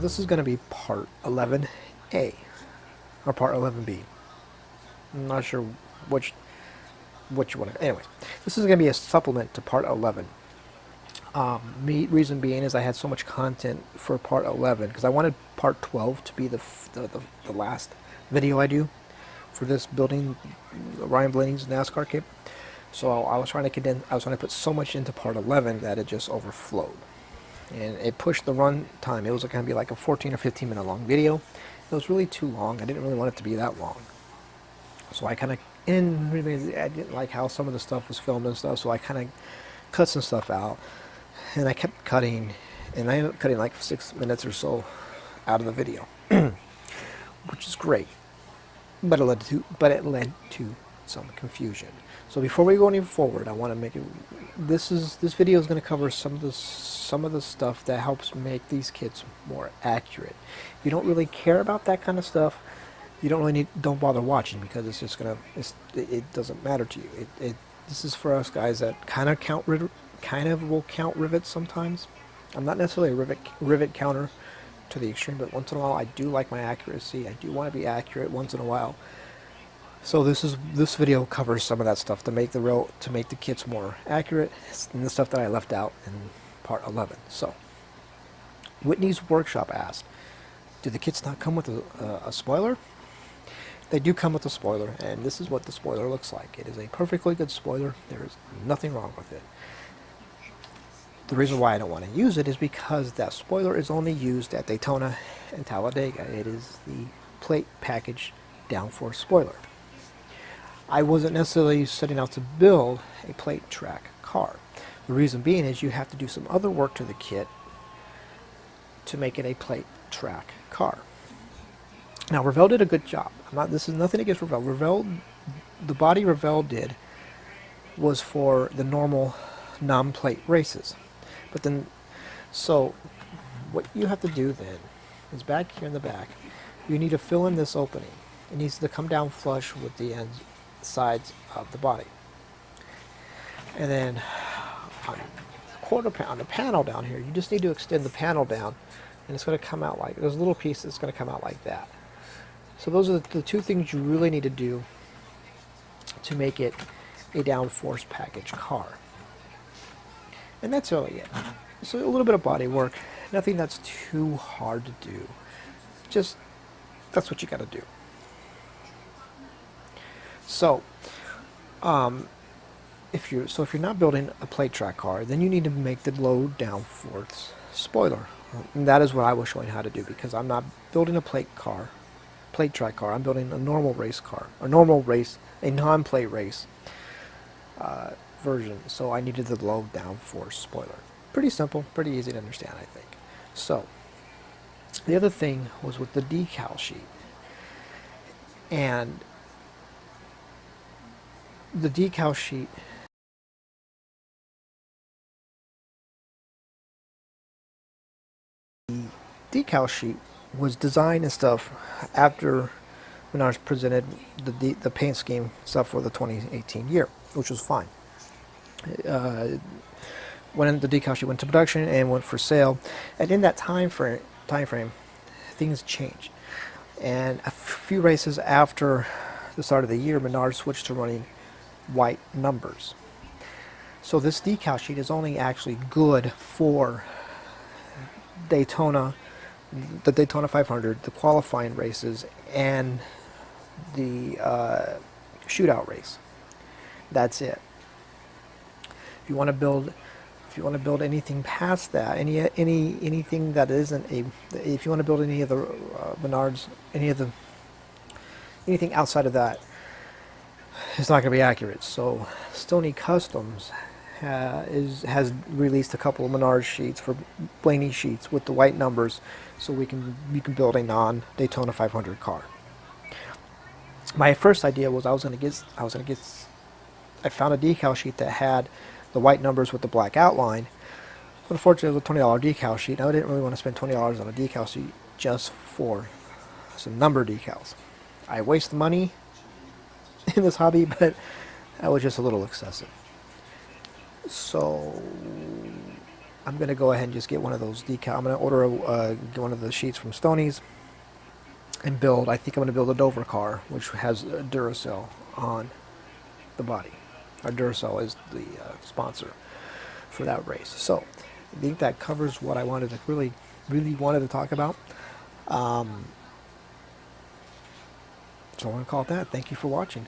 so this is going to be part 11A or part 11B. I'm not sure which you want to. Anyway, this is going to be a supplement to part 11. Reason being is I had so much content for part 11 because I wanted part 12 to be the last video I do for this building Ryan Blaneys NASCAR kit. So I was trying to condense. I was trying to put so much into part 11 that it just overflowed, and it pushed the run time. It was going to be like a 14 or 15 minute long video. It was really too long. I didn't really want it to be that long. So I kind of, and I didn't like how some of the stuff was filmed and stuff. So I kind of cut some stuff out, and I kept cutting, and I ended up cutting like 6 minutes or so out of the video, which is great. But it led to some confusion. So before we go any forward, I want to make it. This video is going to cover some of the stuff that helps make these kits more accurate. If you don't really care about that kind of stuff, you don't bother watching, because it's just it doesn't matter to you. This is for us guys that kind of will count rivets sometimes. I'm not necessarily a rivet counter to the extreme, but once in a while I do like my accuracy. I do want to be accurate once in a while. So this video covers some of that stuff to make the kits more accurate, and the stuff that I left out in part 11. So Whitney's Workshop asked, do the kits not come with a spoiler? They do come with a spoiler, and this is what the spoiler looks like. It is a perfectly good spoiler. There is nothing wrong with it. The reason why I don't want to use it is because that spoiler is only used at Daytona and Talladega. It is the plate package downforce spoiler. I wasn't necessarily setting out to build a plate track car. The reason being is you have to do some other work to the kit to make it a plate track car. Now, Revell did a good job. This is nothing against Revell. The body Revell did was for the normal non-plate races. But then, so what you have to do then is back here in the back, you need to fill in this opening. It needs to come down flush with the sides of the body. And then on the panel down here, you just need to extend the panel down, and it's going to come out like, there's a little piece that's going to come out like that. So those are the two things you really need to do to make it a downforce package car. And that's really it. So a little bit of body work, nothing that's too hard to do. Just, that's what you got to do. So, if you're not building a plate track car, then you need to make the low downforce spoiler. And that is what I was showing how to do, because I'm not building a plate track car. I'm building a normal race car, a non-plate race version. So I needed the low downforce spoiler. Pretty simple, pretty easy to understand, I think. So the other thing was with the decal sheet, and the decal sheet was designed and stuff after Menards presented the paint scheme stuff for the 2018 year, which was fine. When the decal sheet went to production and went for sale, and in that time frame, things changed. And a few races after the start of the year, Menards switched to running white numbers. So this decal sheet is only actually good for Daytona, the Daytona 500, the qualifying races, and the shootout race. That's it. If you want to build anything past that, anything that isn't if you want to build any of the Menards, anything outside of that, it's not going to be accurate. So Stoney Customs has released a couple of Menards sheets for Blaneys sheets with the white numbers, so you can build a non-Daytona 500 car. My first idea was I found a decal sheet that had the white numbers with the black outline. But unfortunately, it was a $20 decal sheet. I didn't really want to spend $20 on a decal sheet just for some number decals. I waste money in this hobby, but that was just a little excessive. So I'm going to go ahead and just get one of those decal. I'm going to order get one of the sheets from Stoney's and build. I think I'm going to build a Dover car, which has a Duracell on the body. Our Duracell is the sponsor for that race. So I think that covers what I wanted to really wanted to talk about. So I want to call it that. Thank you for watching.